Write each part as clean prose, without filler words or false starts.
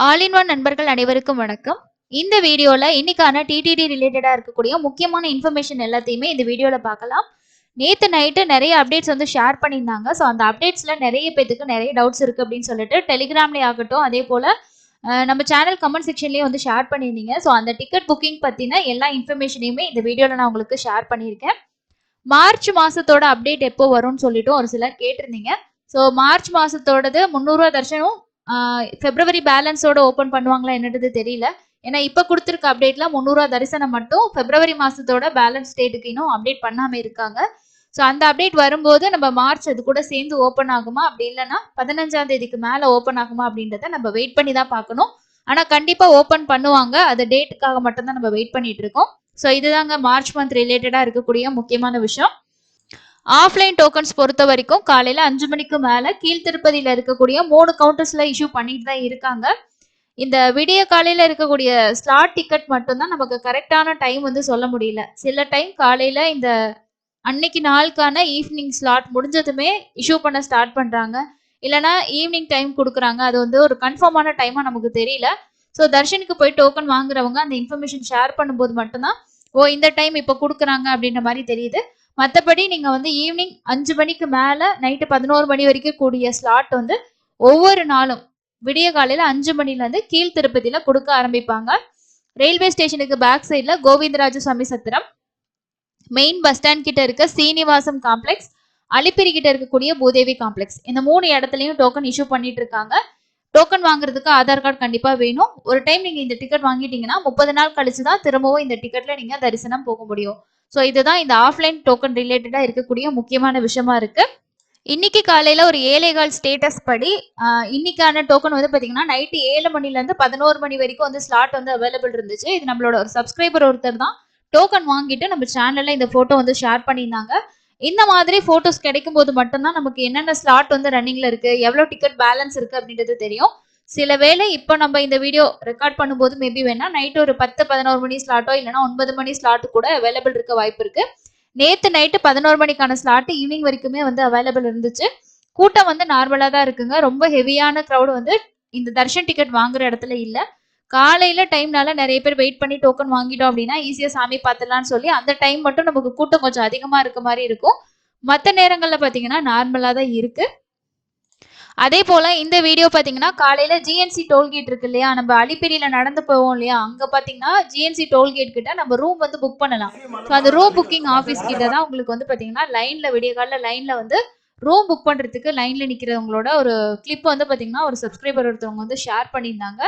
All in one நண்பர்கள் அனைவருக்கும் வணக்கம். இந்த வீடியோல இன்னைக்கான டிடிடி ரிலேட்டடா இருக்கக்கூடிய முக்கியமான இன்ஃபர்மேஷன் எல்லாத்தையுமே இந்த வீடியோல பார்க்கலாம். நேத்து நைட்டு நிறைய அப்டேட்ஸ் வந்து ஷேர் பண்ணியிருந்தாங்க. ஸோ அந்த அப்டேட்ஸ்ல நிறைய பேத்துக்கு நிறைய டவுட்ஸ் இருக்கு அப்படின்னு சொல்லிட்டு டெலிகிராம்லயே ஆகட்டும், அதே போல நம்ம சேனல் கமெண்ட் செக்ஷன்லயே வந்து ஷேர் பண்ணியிருந்தீங்க. ஸோ அந்த டிக்கெட் புக்கிங் பத்தின எல்லா இன்ஃபர்மேஷனையுமே இந்த வீடியோல நான் உங்களுக்கு ஷேர் பண்ணியிருக்கேன். மார்ச் மாசத்தோட அப்டேட் எப்போ வரும்னு சொல்லிட்டு ஒரு சிலர் கேட்டிருந்தீங்க. ஸோ மார்ச் மாசத்தோடது 300 ரூபா தர்ஷனும் பிப்ரவரி பேலன்ஸோட ஓபன் பண்ணுவாங்களா என்னன்றது தெரியல. ஏன்னா இப்ப கொடுத்திருக்க அப்டேட்ல 300 ரூபா தரிசனம் மட்டும் பிப்ரவரி மாசத்தோட பேலன்ஸ் டேட்டுக்கு இன்னும் அப்டேட் பண்ணாம இருக்காங்க. ஸோ அந்த அப்டேட் வரும்போது நம்ம மார்ச் அது கூட சேர்ந்து ஓப்பன் ஆகுமா, அப்படி இல்லைன்னா 15ஆம் தேதிக்கு மேல ஓப்பன் ஆகுமா அப்படின்றத நம்ம வெயிட் பண்ணி தான் பார்க்கணும். ஆனா கண்டிப்பா ஓப்பன் பண்ணுவாங்க. அது டேட்டுக்காக மட்டும் தான் நம்ம வெயிட் பண்ணிட்டு இருக்கோம். ஸோ இதுதாங்க மார்ச் மந்த் ரிலேட்டடா இருக்கக்கூடிய முக்கியமான விஷயம். ஆஃப்லைன் டோக்கன்ஸ் பொறுத்த வரைக்கும் காலையில 5 மணிக்கு மேல கீழ்த்திருப்பதியில இருக்கக்கூடிய 3 கவுண்டர்ஸ்ல இஷ்யூ பண்ணிட்டு தான் இருக்காங்க. இந்த விடிய காலையில இருக்கக்கூடிய ஸ்லாட் டிக்கெட் மட்டும்தான் நமக்கு கரெக்டான டைம் வந்து சொல்ல முடியல. சில டைம் காலையில இந்த அன்னைக்கு நாளுக்கான ஈவினிங் ஸ்லாட் முடிஞ்சதுமே இஷ்யூ பண்ண ஸ்டார்ட் பண்றாங்க. இல்லைன்னா ஈவினிங் டைம் கொடுக்குறாங்க. அது வந்து ஒரு கன்ஃபார்மான டைமா நமக்கு தெரியல. ஸோ தர்ஷனுக்கு போய் டோக்கன் வாங்குறவங்க அந்த இன்ஃபர்மேஷன் ஷேர் பண்ணும்போது மட்டும்தான் இந்த டைம் இப்போ கொடுக்குறாங்க அப்படின்ற மாதிரி தெரியுது. மற்றபடி நீங்க வந்து ஈவினிங் 5 மணிக்கு மேல நைட்டு 11 மணி வரைக்கும் கூடிய ஸ்லாட் வந்து ஒவ்வொரு நாளும் விடிய காலையில 5 மணில இருந்து கீழ் திருப்பதியில கொடுக்க ஆரம்பிப்பாங்க. ரயில்வே ஸ்டேஷனுக்கு பேக் சைட்ல கோவிந்தராஜ சுவாமி சத்திரம், மெயின் பஸ் ஸ்டாண்ட் கிட்ட இருக்க சீனிவாசம் காம்ப்ளெக்ஸ், அலிப்பிரி கிட்ட இருக்கக்கூடிய பூதேவி காம்ப்ளெக்ஸ், இந்த 3 இடத்துலயும் டோக்கன் இஷ்யூ பண்ணிட்டு இருக்காங்க. டோக்கன் வாங்குறதுக்கு ஆதார் கார்டு கண்டிப்பா வேணும். ஒரு டைம் நீங்க இந்த டிக்கெட் வாங்கிட்டீங்கன்னா 30 நாள் கழிச்சு தான் திரும்பவும் இந்த டிக்கெட்ல நீங்க தரிசனம் போக முடியும். ஸோ இதுதான் இந்த ஆஃப்லைன் டோக்கன் ரிலேட்டடா இருக்கக்கூடிய முக்கியமான விஷயமா இருக்கு. இன்னைக்கு காலையில ஒரு 7:15 ஸ்டேட்டஸ் படி இன்னைக்கான டோக்கன் வந்து பாத்தீங்கன்னா நைட்டு 7 மணில இருந்து 11 மணி வரைக்கும் வந்து ஸ்லாட் வந்து அவைலபிள் இருந்துச்சு. இது நம்மளோட ஒரு சப்ஸ்கிரைபர் ஒருத்தர் தான் டோக்கன் வாங்கிட்டு நம்ம சேனல்ல இந்த போட்டோ வந்து ஷேர் பண்ணியிருந்தாங்க. இந்த மாதிரி போட்டோஸ் கிடைக்கும் போது மட்டும்தான் நமக்கு என்னென்ன ஸ்லாட் வந்து ரன்னிங்ல இருக்கு, எவ்வளவு டிக்கெட் பேலன்ஸ் இருக்கு அப்படின்றது தெரியும். சில வேளை இப்போ நம்ம இந்த வீடியோ ரெக்கார்ட் பண்ணும்போது மேபி வேணா நைட்டு ஒரு 10-11 மணி ஸ்லாட்டோ இல்லைன்னா 9 மணி ஸ்லாட்டு கூட அவைலபிள் இருக்க வாய்ப்பு இருக்கு. நேத்து நைட்டு 11 மணிக்கான ஸ்லாட் ஈவினிங் வரைக்குமே வந்து அவைலபிள் இருந்துச்சு. கூட்டம் வந்து நார்மலா தான் இருக்குங்க. ரொம்ப ஹெவியான க்ரௌட் வந்து இந்த தர்ஷன் டிக்கெட் வாங்குற இடத்துல இல்ல. காலையில டைம்னால நிறைய பேர் வெயிட் பண்ணி டோக்கன் வாங்கிட்டோம் அப்படின்னா ஈஸியா சாமி பார்த்துடலாம்னு சொல்லி அந்த டைம் மட்டும் நமக்கு கூட்டம் கொஞ்சம் அதிகமா இருக்க மாதிரி இருக்கும். மற்ற நேரங்கள்ல பாத்தீங்கன்னா நார்மலா தான் இருக்கு. அதே போல இந்த வீடியோ பாத்தீங்கன்னா காலையில ஜிஎன்சி டோல்கேட் இருக்கு இல்லையா, நம்ம அலிப்பேரியில நடந்து போவோம் இல்லையா, அங்க பாத்தீங்கன்னா ஜிஎன்சி டோல்கேட் கிட்ட நம்ம ரூம் வந்து புக் பண்ணலாம். ஸோ அந்த ரூம் புக்கிங் ஆஃபீஸ் கிட்ட தான் உங்களுக்கு வந்து பாத்தீங்கன்னா லைன்ல விடிய கால லைன்ல வந்து ரூம் புக் பண்றதுக்கு லைன்ல நிக்கிறவங்களோட ஒரு கிளிப் வந்து பாத்தீங்கன்னா ஒரு சப்ஸ்கிரைபர் ஒருத்தவங்க வந்து ஷேர் பண்ணியிருந்தாங்க.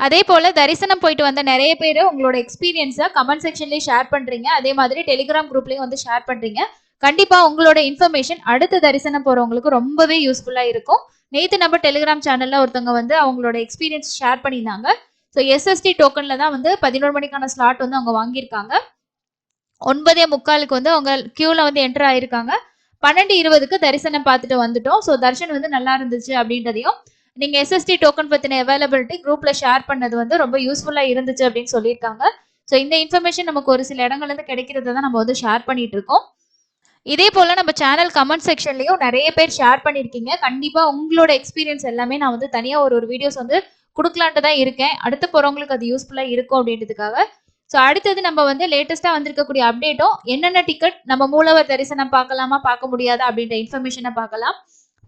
அதே போல தரிசனம் போயிட்டு வந்த நிறைய பேர் உங்களோட எக்ஸ்பீரியன்ஸை கமெண்ட் செக்ஷன்லயே ஷேர் பண்றீங்க. அதே மாதிரி டெலிகிராம் குரூப்லயும் வந்து ஷேர் பண்றீங்க. கண்டிப்பா உங்களோட இன்ஃபர்மேஷன் அடுத்த தரிசனம் போறவங்களுக்கு ரொம்பவே யூஸ்ஃபுல்லா இருக்கும். நேத்து நம்ம டெலிகிராம் சேனல்ல ஒருத்தவங்க வந்து அவங்களோட எக்ஸ்பீரியன்ஸ் ஷேர் பண்ணியிருந்தாங்க. ஸோ எஸ்எஸ்டி டோக்கன்ல தான் வந்து 11 மணிக்கான ஸ்லாட் வந்து அவங்க வாங்கியிருக்காங்க. 9:45 வந்து அவங்க கியூல வந்து என்டர் ஆயிருக்காங்க. 12:20க்கு தரிசனம் பார்த்துட்டு வந்துட்டோம். ஸோ தர்ஷன் வந்து நல்லா இருந்துச்சு அப்படின்றதையும் நீங்க எஸ்எஸ்டி டோக்கன் பத்தின அவைலபிலிட்டி குரூப்ல ஷேர் பண்ணது வந்து ரொம்ப யூஸ்ஃபுல்லா இருந்துச்சு அப்படின்னு சொல்லியிருக்காங்க. ஸோ இந்த இன்ஃபர்மேஷன் நமக்கு ஒரு சில இடங்கள்ல இருந்து கிடைக்கிறத தான் நம்ம வந்து ஷேர் பண்ணிட்டு இருக்கோம். இதே போல நம்ம சேனல் கமெண்ட் செக்ஷன்லயும் நிறைய பேர் ஷேர் பண்ணிருக்கீங்க. கண்டிப்பா உங்களோட எக்ஸ்பீரியன்ஸ் எல்லாமே நான் வந்து தனியா ஒரு வீடியோஸ் வந்து கொடுக்கலான்ட்டு தான் இருக்கேன். அடுத்து போறவங்களுக்கு அது யூஸ்ஃபுல்லா இருக்கும் அப்படின்றதுக்காக. ஸோ அடுத்தது நம்ம வந்து லேட்டஸ்டா வந்திருக்கக்கூடிய அப்டேட்டும் என்னென்ன டிக்கெட் நம்ம மூலவர் தரிசனம் பார்க்கலாமா பார்க்க முடியாதா அப்படின்ற இன்ஃபர்மேஷனை பார்க்கலாம்.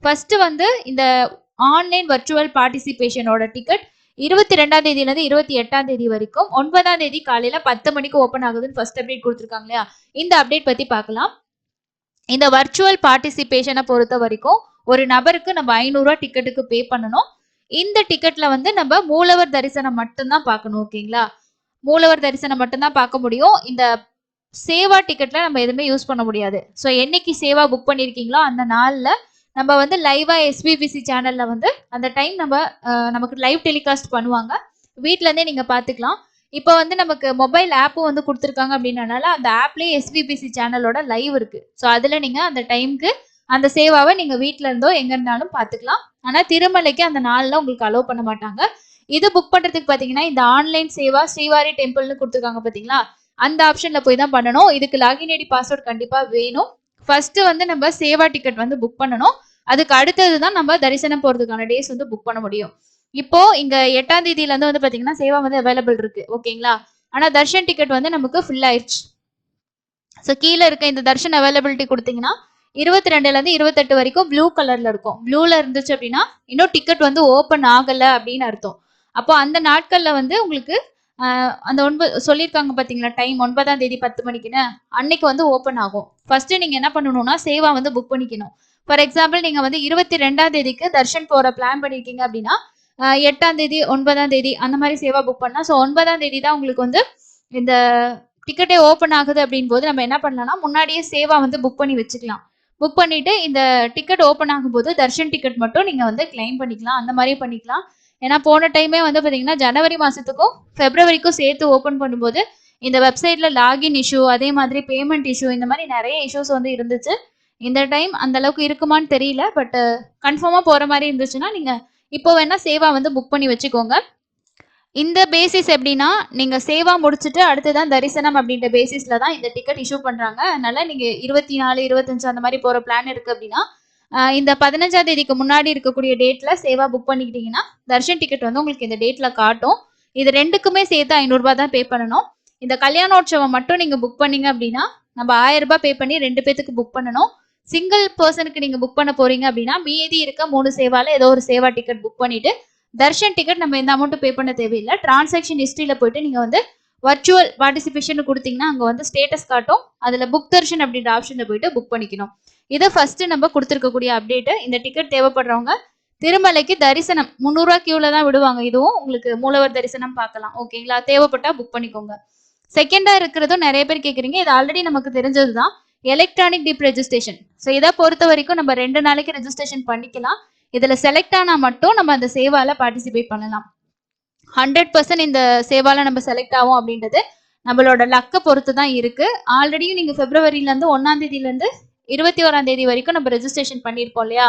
ஃபர்ஸ்ட் வந்து இந்த ஆன்லைன் வர்ச்சுவல் பார்ட்டிசிபேஷனோட டிக்கெட் 22ஆம் தேதியிலிருந்து 28ஆம் தேதி வரைக்கும் 9ஆம் தேதி காலையில 10 மணிக்கு ஓப்பன் ஆகுதுன்னு ஃபர்ஸ்ட் அப்டேட் கொடுத்துருக்காங்க இல்லையா, இந்த அப்டேட் பத்தி பார்க்கலாம். இந்த வர்ச்சுவல் பார்ட்டிசிபேஷனை பொறுத்த வரைக்கும் ஒரு நபருக்கு நம்ம 500 ரூபாய் டிக்கெட்டுக்கு பே பண்ணணும். இந்த டிக்கெட்ல வந்து நம்ம மூலவர் தரிசனம் மட்டும்தான் பார்க்கணும். ஓகேங்களா, மூலவர் தரிசனம் மட்டும்தான் பார்க்க முடியும். இந்த சேவா டிக்கெட்ல நம்ம எதுவுமே யூஸ் பண்ண முடியாது. ஸோ என்னைக்கு சேவா புக் பண்ணிருக்கீங்களோ அந்த நாள்ல நம்ம வந்து லைவா எஸ்பிபிசி சேனல்ல வந்து அந்த டைம் நமக்கு லைவ் டெலிகாஸ்ட் பண்ணுவாங்க. வீட்ல இருந்தே நீங்க பாத்துக்கலாம். இப்போ வந்து நமக்கு மொபைல் ஆப்பும் வந்து கொடுத்துருக்காங்க அப்படின்றனால அந்த ஆப்லயே எஸ்பிபிசி சேனலோட லைவ் இருக்கு. ஸோ அதுல நீங்க அந்த டைமுக்கு அந்த சேவாவை நீங்க வீட்ல இருந்தோ எங்க இருந்தாலும் பாத்துக்கலாம். ஆனா திருமலைக்கு அந்த நாள்ல உங்களுக்கு அலோவ் பண்ண மாட்டாங்க. இது புக் பண்றதுக்கு பாத்தீங்கன்னா இந்த ஆன்லைன் சேவா ஸ்ரீவாரி டெம்பிள்னு கொடுத்துருக்காங்க பாத்தீங்களா, அந்த ஆப்ஷன்ல போய் தான் பண்ணணும். இதுக்கு லாகின் ஐடி பாஸ்வேர்ட் கண்டிப்பா வேணும். ஃபர்ஸ்ட் வந்து நம்ம சேவா டிக்கெட் வந்து புக் பண்ணணும். அதுக்கு அடுத்தது தான் நம்ம தரிசனம் போறதுக்கான டேஸ் வந்து புக் பண்ண முடியும். இப்போ இங்க 8ஆம் தேதியில இருந்து வந்து பாத்தீங்கன்னா சேவா வந்து அவைலபிள் இருக்கு. ஓகேங்களா? ஆனா தர்ஷன் டிக்கெட் வந்து நமக்கு ஃபில் ஆயிருச்சு. ஸோ கீழே இருக்க இந்த தர்ஷன் அவைலபிலிட்டி கொடுத்தீங்கன்னா 22ல இருந்து 28 வரைக்கும் ப்ளூ கலர்ல இருக்கும். ப்ளூல இருந்துச்சு அப்படின்னா இன்னும் டிக்கெட் வந்து ஓப்பன் ஆகல அப்படின்னு அர்த்தம். அப்போ அந்த நாட்கள்ல வந்து உங்களுக்கு அந்த 9 சொல்லியிருக்காங்க பாத்தீங்களா டைம் 9ஆம் தேதி 10 மணிக்குன்னு அன்னைக்கு வந்து ஓப்பன் ஆகும். ஃபர்ஸ்ட் நீங்க என்ன பண்ணணும்னா சேவா வந்து புக் பண்ணிக்கணும். ஃபார் எக்ஸாம்பிள் நீங்க வந்து 22ஆம் தேதிக்கு தர்ஷன் போற பிளான் பண்ணிருக்கீங்க அப்படின்னா 8ஆம் தேதி 9ஆம் தேதி அந்த மாதிரி சேவா புக் பண்ணலாம். ஸோ 9ஆம் தேதி தான் உங்களுக்கு வந்து இந்த டிக்கெட்டே ஓப்பன் ஆகுது அப்படின் போது நம்ம என்ன பண்ணலாம்னா முன்னாடியே சேவா வந்து புக் பண்ணி வச்சுக்கலாம். புக் பண்ணிட்டு இந்த டிக்கெட் ஓப்பன் ஆகும்போது தர்ஷன் டிக்கெட் மட்டும் நீங்க வந்து கிளைம் பண்ணிக்கலாம். அந்த மாதிரி பண்ணிக்கலாம். ஏன்னா போன டைமே வந்து பாத்தீங்கன்னா ஜனவரி மாசத்துக்கும் பிப்ரவரிக்கும் சேர்த்து ஓப்பன் பண்ணும்போது இந்த வெப்சைட்ல லாகின் இஷ்யூ அதே மாதிரி பேமெண்ட் இஷ்யூ இந்த மாதிரி நிறைய இஷ்யூஸ் வந்து இருந்துச்சு. இந்த டைம் அந்த அளவுக்கு இருக்குமான்னு தெரியல. பட் கன்ஃபார்மா போற மாதிரி இருந்துச்சுன்னா நீங்க இப்போ வேணா சேவா வந்து புக் பண்ணி வச்சுக்கோங்க. இந்த பேசிஸ் எப்படின்னா நீங்க சேவா முடிச்சுட்டு அடுத்துதான் தரிசனம் அப்படின்ற பேசிஸ்ல தான் இந்த டிக்கெட் இஷ்யூ பண்றாங்க. அதனால நீங்க 24 25 அந்த மாதிரி போற பிளான் இருக்கு அப்படின்னா இந்த 15ஆம் தேதிக்கு முன்னாடி இருக்கக்கூடிய டேட்ல சேவா புக் பண்ணிக்கிட்டீங்கன்னா தர்ஷன் டிக்கெட் வந்து உங்களுக்கு இந்த டேட்ல காட்டும். இது ரெண்டுக்குமே சேர்த்து 500 ரூபாய் தான் பே பண்ணணும். இந்த கல்யாணோற்சவம் மட்டும் நீங்க புக் பண்ணீங்க அப்படின்னா நம்ம 1000 ரூபாய் பே பண்ணி 2 பேத்துக்கு புக் பண்ணணும். சிங்கிள் பர்சனுக்கு நீங்க புக் பண்ண போறீங்க அப்படின்னா மீதி இருக்க 3 சேவால ஏதோ ஒரு சேவா டிக்கெட் புக் பண்ணிட்டு தர்ஷன் டிக்கெட் நம்ம எந்த அமௌண்ட் பே பண்ண தேவையில்லை. டிரான்சாக்ஷன் ஹிஸ்டரியில போயிட்டு நீங்க வந்து வர்ச்சுவல் பார்ட்டிசிபேஷன் கொடுத்தீங்கன்னா அங்க வந்து ஸ்டேட்டஸ் காட்டும். அதுல புக் தர்ஷன் அப்படின்ற ஆப்ஷன்ல போயிட்டு புக் பண்ணிக்கணும். இதை ஃபர்ஸ்ட் நம்ம கொடுத்துருக்கக்கூடிய அப்டேட். இந்த டிக்கெட் தேவைப்படுறவங்க திருமலைக்கு தரிசனம் 300 ரூபாய் கியூல தான் விடுவாங்க. இதுவும் உங்களுக்கு மூலவர் தரிசனம் பார்க்கலாம். ஓகேங்களா? தேவைப்பட்டா புக் பண்ணிக்கோங்க. செகண்டா இருக்கிறதும் நிறைய பேர் கேட்குறீங்க. இது ஆல்ரெடி நமக்கு தெரிஞ்சதுதான் எலக்ட்ரானிக் டிப் ரெஜிஸ்ட்ரேஷன். ஸோ இதை பொறுத்த வரைக்கும் நம்ம 2 நாளைக்கு ரெஜிஸ்ட்ரேஷன் பண்ணிக்கலாம். இதுல செலக்ட் ஆனா மட்டும் நம்ம அந்த சேவால பார்ட்டிசிபேட் பண்ணலாம். 100% இந்த சேவால நம்ம செலக்ட் ஆகும் அப்படின்றது நம்மளோட லக்க பொறுத்து தான் இருக்கு. ஆல்ரெடியும் நீங்க பிப்ரவரியில இருந்து 1ஆம் தேதியில இருந்து 21ஆம் தேதி வரைக்கும் நம்ம ரெஜிஸ்ட்ரேஷன் பண்ணிருப்போம் இல்லையா?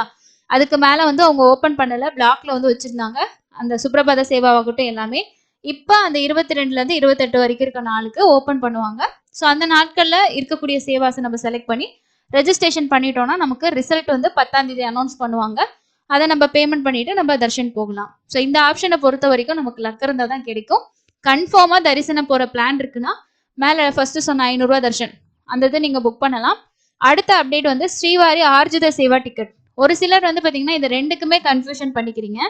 அதுக்கு மேல வந்து அவங்க ஓபன் பண்ணல, பிளாக்ல வந்து வச்சிருந்தாங்க. அந்த சுப்ரபாத சேவாவாகட்டும் எல்லாமே. இப்ப அந்த 22ல இருந்து 28 வரைக்கும் இருக்க நாளுக்கு ஓபன் பண்ணுவாங்க. ஸோ அந்த நாட்கள்ல இருக்கக்கூடிய சேவாஸை நம்ம செலக்ட் பண்ணி ரெஜிஸ்ட்ரேஷன் பண்ணிட்டோம்னா நமக்கு ரிசல்ட் வந்து 10ஆம் தேதி அனௌன்ஸ் பண்ணுவாங்க. அதை நம்ம பேமெண்ட் பண்ணிட்டு நம்ம தர்ஷன் போகலாம். ஸோ இந்த ஆப்ஷனை பொறுத்த வரைக்கும் நமக்கு லக் இருந்தால் தான் கிடைக்கும். கன்ஃபார்மா தரிசனம் போற பிளான் இருக்குன்னா மேல ஃபர்ஸ்ட் சொன்ன 500 ரூபாய் தர்ஷன் அந்த இதை நீங்க புக் பண்ணலாம். அடுத்த அப்டேட் வந்து ஸ்ரீவாரி ஆர்ஜித சேவா டிக்கெட். ஒரு சிலர் வந்து பாத்தீங்கன்னா இந்த ரெண்டுக்குமே கன்ஃபியூஷன் பண்ணிக்கிறீங்க.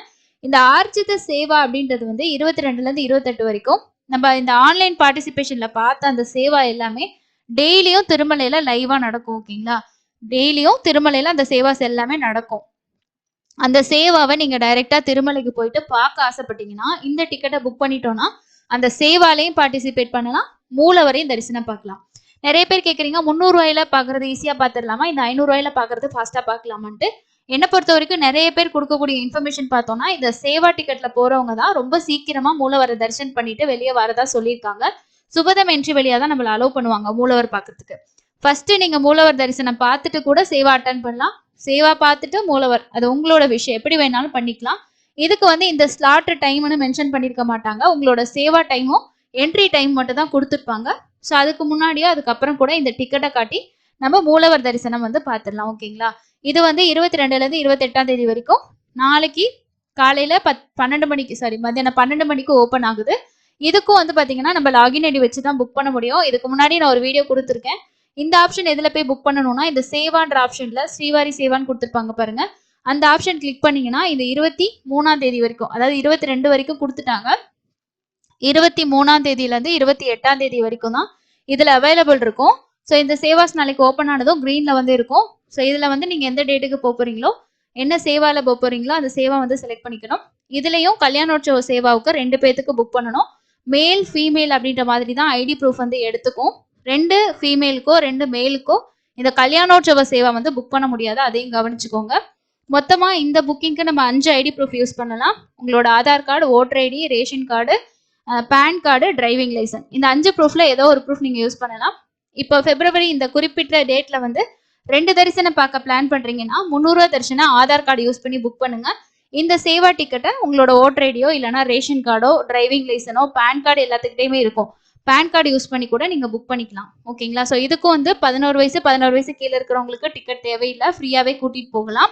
இந்த ஆர்ஜித சேவா அப்படின்றது வந்து 22ல இருந்து 28 வரைக்கும் நம்ம இந்த ஆன்லைன் பார்ட்டிசிபேஷன்ல பார்த்த அந்த சேவா எல்லாமே டெய்லியும் திருமலையில லைவா நடக்கும். ஓகேங்களா? டெய்லியும் திருமலையில அந்த சேவாஸ் எல்லாமே நடக்கும். அந்த சேவாவை நீங்க டைரக்டா திருமலைக்கு போயிட்டு பார்க்க ஆசைப்பட்டீங்கன்னா இந்த டிக்கெட்டை புக் பண்ணிட்டோம்னா அந்த சேவாலையும் பார்ட்டிசிபேட் பண்ணலாம், மூலவரையும் தரிசனம் பார்க்கலாம். நிறைய பேர் கேட்குறீங்க 300 ரூபாயில பார்க்கறது ஈஸியா பார்த்துடலாமா, இந்த 500 ரூபாயில பார்க்கறது ஃபாஸ்டா பார்க்கலாமான்ட்டு. என்னை பொறுத்த வரைக்கும் நிறைய பேர் கொடுக்கக்கூடிய இன்ஃபர்மேஷன் பார்த்தோம்னா இந்த சேவா டிக்கெட்ல போறவங்க தான் ரொம்ப சீக்கிரமா மூலவரை தரிசனம் பண்ணிட்டு வெளியே வரதா சொல்லியிருக்காங்க. சுபதம் என்ட்ரி வழியா தான் நம்மள அலோவ் பண்ணுவாங்க மூலவர் பார்க்கறதுக்கு. ஃபர்ஸ்ட் நீங்க மூலவர் தரிசனம் பார்த்துட்டு கூட சேவா அட்டன் பண்ணலாம். சேவா பார்த்துட்டு மூலவர் அது உங்களோட விஷயம், எப்படி வேணாலும் பண்ணிக்கலாம். இதுக்கு வந்து இந்த ஸ்லாட் டைம்னு மென்ஷன் பண்ணிருக்க மாட்டாங்க. உங்களோட சேவா டைமும் என்ட்ரி டைம் மட்டும் தான் கொடுத்துருப்பாங்க. ஸோ அதுக்கு முன்னாடியோ அதுக்கப்புறம் கூட இந்த டிக்கெட்டை காட்டி நம்ம மூலவர் தரிசனம் வந்து பார்த்துடலாம். ஓகேங்களா? இது வந்து 22ல இருந்து 28ஆம் தேதி வரைக்கும் நாளைக்கு காலையில 12 மணிக்கு மத்தியானம் 12 மணிக்கு ஓப்பன் ஆகுது. இதுக்கும் வந்து பாத்தீங்கன்னா நம்ம லாகின் ஐடி வச்சு தான் புக் பண்ண முடியும். இதுக்கு முன்னாடி நான் ஒரு வீடியோ கொடுத்துருக்கேன். இந்த ஆப்ஷன் எதுல போய் புக் பண்ணணும்னா இந்த சேவான்ற ஆப்ஷன்ல ஸ்ரீவாரி சேவான்னு கொடுத்துருப்பாங்க பாருங்க. அந்த ஆப்ஷன் கிளிக் பண்ணீங்கன்னா இந்த 23ஆம் தேதி வரைக்கும், அதாவது 22 வரைக்கும் கொடுத்துட்டாங்க. 23ஆம் தேதியில இருந்து 28ஆம் தேதி வரைக்கும் தான் இதுல அவைலபிள் இருக்கும். ஸோ இந்த சேவாஸ் நாளைக்கு ஓப்பன் ஆனதும் கிரீன்ல வந்து இருக்கும். ஸோ இதுல வந்து நீங்க எந்த டேட்டுக்கு போறீங்களோ என்ன சேவால போறீங்களோ அந்த சேவா வந்து செலக்ட் பண்ணிக்கணும். இதுலயும் கல்யாணோற்சவ சேவாவுக்கு 2 பேத்துக்கு புக் பண்ணணும். மேல் ஃபீமேல் அப்படின்ற மாதிரி தான் ஐடி ப்ரூஃப் வந்து எடுத்துக்கும். 2 ஃபீமேலுக்கோ 2 மேலுக்கோ இந்த கல்யாணோற்சவ சேவா வந்து புக் பண்ண முடியாது, அதையும் கவனிச்சுக்கோங்க. மொத்தமா இந்த புக்கிங்க்கு நம்ம 5 ஐடி ப்ரூஃப் யூஸ் பண்ணலாம். உங்களோட Aadhaar card, voter ID, ration card, PAN card, driving licence, இந்த 5 ப்ரூஃப்ல ஏதோ ஒரு ப்ரூஃப் நீங்க யூஸ் பண்ணலாம். இப்போ பிப்ரவரி இந்த குறிப்பிட்ட டேட்ல வந்து 2 தரிசனம் பார்க்க பிளான் பண்றீங்கன்னா 300 ரூபாய் தரிசனம் ஆதார் கார்டு யூஸ் பண்ணி புக் பண்ணுங்க. இந்த சேவா டிக்கெட்டை உங்களோட ஓட்டர் ஐடியோ இல்லைனா ரேஷன் கார்டோ டிரைவிங் லைசனோ பேன் கார்டு எல்லாத்துக்கிட்டையுமே இருக்கும். பேன் கார்டு யூஸ் பண்ணி கூட நீங்க புக் பண்ணிக்கலாம். ஓகேங்களா? ஸோ இதுக்கும் வந்து 11 வயசு கீழே இருக்கிறவங்களுக்கு டிக்கெட் தேவையில்லை, ஃப்ரீயாவே கூட்டிட்டு போகலாம்.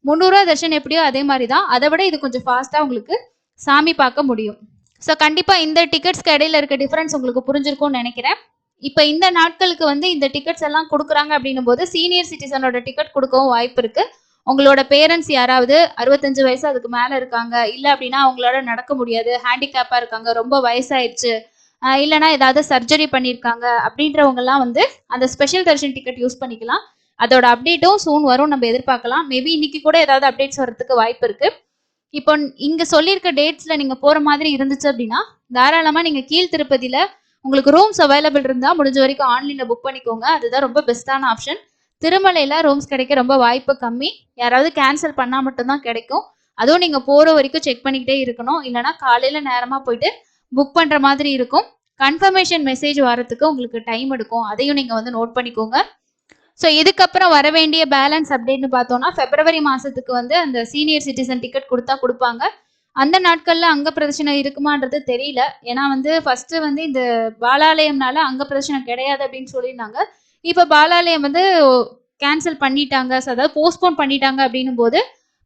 300 ரூபாய் தர்ஷன் எப்படியோ அதே மாதிரி தான், அதை விட இது கொஞ்சம் ஃபாஸ்டா உங்களுக்கு சாமி பார்க்க முடியும். ஸோ கண்டிப்பா இந்த டிக்கெட்ஸ்க்கு இடையில இருக்க டிஃபரன்ஸ் உங்களுக்கு புரிஞ்சிருக்கும்னு நினைக்கிறேன். இப்ப இந்த நாட்களுக்கு வந்து இந்த டிக்கெட்ஸ் எல்லாம் குடுக்குறாங்க அப்படின்னும் போது சீனியர் சிட்டிசனோட டிக்கெட் கொடுக்கவும் வாய்ப்பு இருக்கு. உங்களோட பேரண்ட்ஸ் யாராவது 65 வயசு அதுக்கு மேல இருக்காங்க, இல்ல அப்படின்னா அவங்களால நடக்க முடியாது, ஹேண்டிகேப்பா இருக்காங்க, ரொம்ப வயசாயிடுச்சு, இல்லைன்னா ஏதாவது சர்ஜரி பண்ணியிருக்காங்க அப்படின்றவங்க எல்லாம் வந்து அந்த ஸ்பெஷல் தர்ஷன் டிக்கெட் யூஸ் பண்ணிக்கலாம். அதோட அப்டேட்டும் சூன் வரும், நம்ம எதிர்பார்க்கலாம். மேபி இன்னைக்கு கூட ஏதாவது அப்டேட்ஸ் வர்றதுக்கு வாய்ப்பு இருக்கு. இப்போ இங்க சொல்லியிருக்க டேட்ஸ்ல நீங்க போற மாதிரி இருந்துச்சு அப்படின்னா தாராளமா நீங்க கீழ் திருப்பதியில உங்களுக்கு ரூம்ஸ் அவைலபிள் இருந்தா முடிஞ்ச வரைக்கும் ஆன்லைன்ல புக் பண்ணிக்கோங்க. அதுதான் ரொம்ப பெஸ்டான ஆப்ஷன். திருமலையில ரூம்ஸ் கிடைக்க ரொம்ப வாய்ப்பு கம்மி. யாராவது கேன்சல் பண்ணா மட்டும்தான் கிடைக்கும். அதுவும் நீங்க போற வரைக்கும் செக் பண்ணிக்கிட்டே இருக்கணும். இல்லைன்னா காலையில நேரமா போயிட்டு புக் பண்ற மாதிரி இருக்கும். கன்ஃபர்மேஷன் மெசேஜ் வரதுக்கு உங்களுக்கு டைம் எடுக்கும். அதையும் நீங்க வந்து நோட் பண்ணிக்கோங்க. ஸோ இதுக்கப்புறம் வர வேண்டிய பேலன்ஸ் அப்படின்னு பார்த்தோம்னா பிப்ரவரி மாசத்துக்கு வந்து அந்த சீனியர் சிட்டிசன் டிக்கெட் கொடுத்தா கொடுப்பாங்க. அந்த நாட்கள்ல அங்க பிரதர்ஷனை இருக்குமான்றது தெரியல. ஏன்னா வந்து ஃபர்ஸ்ட் வந்து இந்த பாலாலயம்னால அங்க பிரதர்ஷனை கிடையாது அப்படின்னு சொல்லியிருந்தாங்க. இப்ப பாலாலயம் வந்து கேன்சல் பண்ணிட்டாங்க, அதாவது போஸ்ட்போன் பண்ணிட்டாங்க அப்படின்னும் போது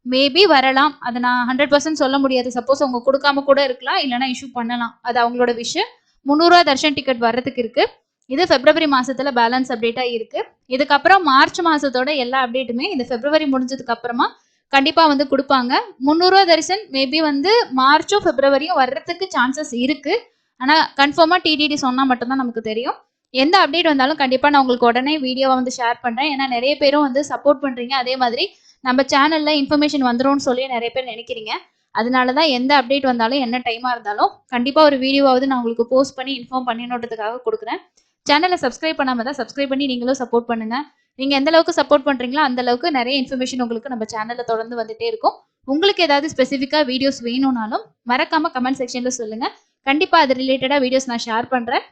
மேபி வரலாம். அதை நான் 100% சொல்ல முடியாது. சப்போஸ் அவங்க கொடுக்காம கூட இருக்கலாம், இல்லைன்னா இஷ்யூ பண்ணலாம். அது அவங்களோட விஷயம். 300 ரூபா தர்ஷன் டிக்கெட் வர்றதுக்கு இருக்கு. இது பிப்ரவரி மாசத்துல பேலன்ஸ் அப்டேட்டா இருக்கு. இதுக்கப்புறம் மார்ச் மாசத்தோட எல்லா அப்டேட்டுமே இந்த பிப்ரவரி முடிஞ்சதுக்கு அப்புறமா கண்டிப்பா வந்து கொடுப்பாங்க. 300 ரூபா தரிசன் மேபி வந்து மார்ச்சும் பிப்ரவரியும் வர்றதுக்கு சான்சஸ் இருக்கு. ஆனா கன்ஃபார்மா டிடிடி சொன்னா மட்டும்தான் நமக்கு தெரியும். எந்த அப்டேட் வந்தாலும் கண்டிப்பா நான் உங்களுக்கு உடனே வீடியோவை வந்து ஷேர் பண்றேன். ஏன்னா நிறைய பேரும் வந்து சப்போர்ட் பண்றீங்க. அதே மாதிரி நம்ம சேனல்ல இன்ஃபர்மேஷன் வந்துரும்னு சொல்லி நிறைய பேர் நினைக்கிறீங்க. அதனாலதான் எந்த அப்டேட் வந்தாலும் என்ன டைமா இருந்தாலும் கண்டிப்பா ஒரு வீடியோவாவது நான் உங்களுக்கு போஸ்ட் பண்ணி இன்ஃபார்ம் பண்ணினோன்றதுக்காக கொடுக்குறேன். சேனலை சப்ஸ்கிரைப் பண்ணாம தான் சப்ஸ்கிரைப் பண்ணி நீங்களும் சப்போர்ட் பண்ணுங்க. நீங்க எந்த அளவுக்கு சப்போர்ட் பண்றீங்களோ அந்த அளவுக்கு நிறைய இன்ஃபர்மேஷன் உங்களுக்கு நம்ம சேனல்ல தொடர்ந்து வந்துட்டே இருக்கும். உங்களுக்கு ஏதாவது ஸ்பெசிஃபிக்கா வீடியோஸ் வேணும்னாலும் மறக்காம கமெண்ட் செக்ஷன்ல சொல்லுங்க. கண்டிப்பா அது ரிலேட்டடா வீடியோஸ் நான் ஷேர் பண்றேன்.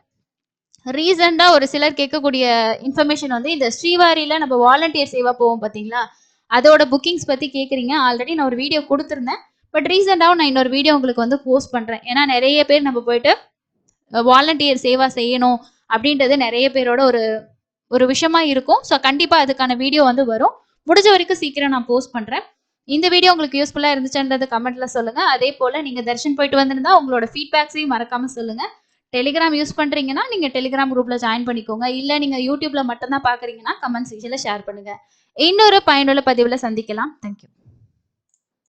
ரீசெண்டா ஒரு சிலர் கேட்கக்கூடிய இன்ஃபர்மேஷன் வந்து இந்த ஸ்ரீவாரியில நம்ம வாலண்டியர் சேவா போவோம் பாத்தீங்களா, அதோட புக்கிங்ஸ் பத்தி கேக்குறீங்க. ஆல்ரெடி நான் ஒரு வீடியோ கொடுத்துருந்தேன். பட் ரீசெண்டாவும் நான் இன்னொரு வீடியோ உங்களுக்கு வந்து போஸ்ட் பண்றேன். ஏன்னா நிறைய பேர் நம்ம போயிட்டு வாலண்டியர் சேவா செய்யணும் அப்படின்றது நிறைய பேரோட ஒரு ஒரு விஷயமா இருக்கும். ஸோ கண்டிப்பா அதுக்கான வீடியோ வந்து வரும். முடிஞ்ச வரைக்கும் சீக்கிரம் நான் போஸ்ட் பண்றேன். இந்த வீடியோ உங்களுக்கு யூஸ்ஃபுல்லா இருந்துச்சுன்றது கமெண்ட்ல சொல்லுங்க. அதே போல நீங்க தர்ஷன் போயிட்டு வந்திருந்தா உங்களோட ஃபீட்பேக்ஸையும் மறக்காம சொல்லுங்க. டெலிகிராம் யூஸ் பண்றீங்கன்னா நீங்க டெலிகிராம் குரூப்ல ஜாயின் பண்ணிக்கோங்க. இல்ல நீங்க யூடியூப்ல மட்டும் தான் பாக்குறீங்கன்னா கமெண்ட் செக்ஷன்ல ஷேர் பண்ணுங்க. இன்னொரு பயனுள்ள பதிவுல சந்திக்கலாம். தேங்க்யூ.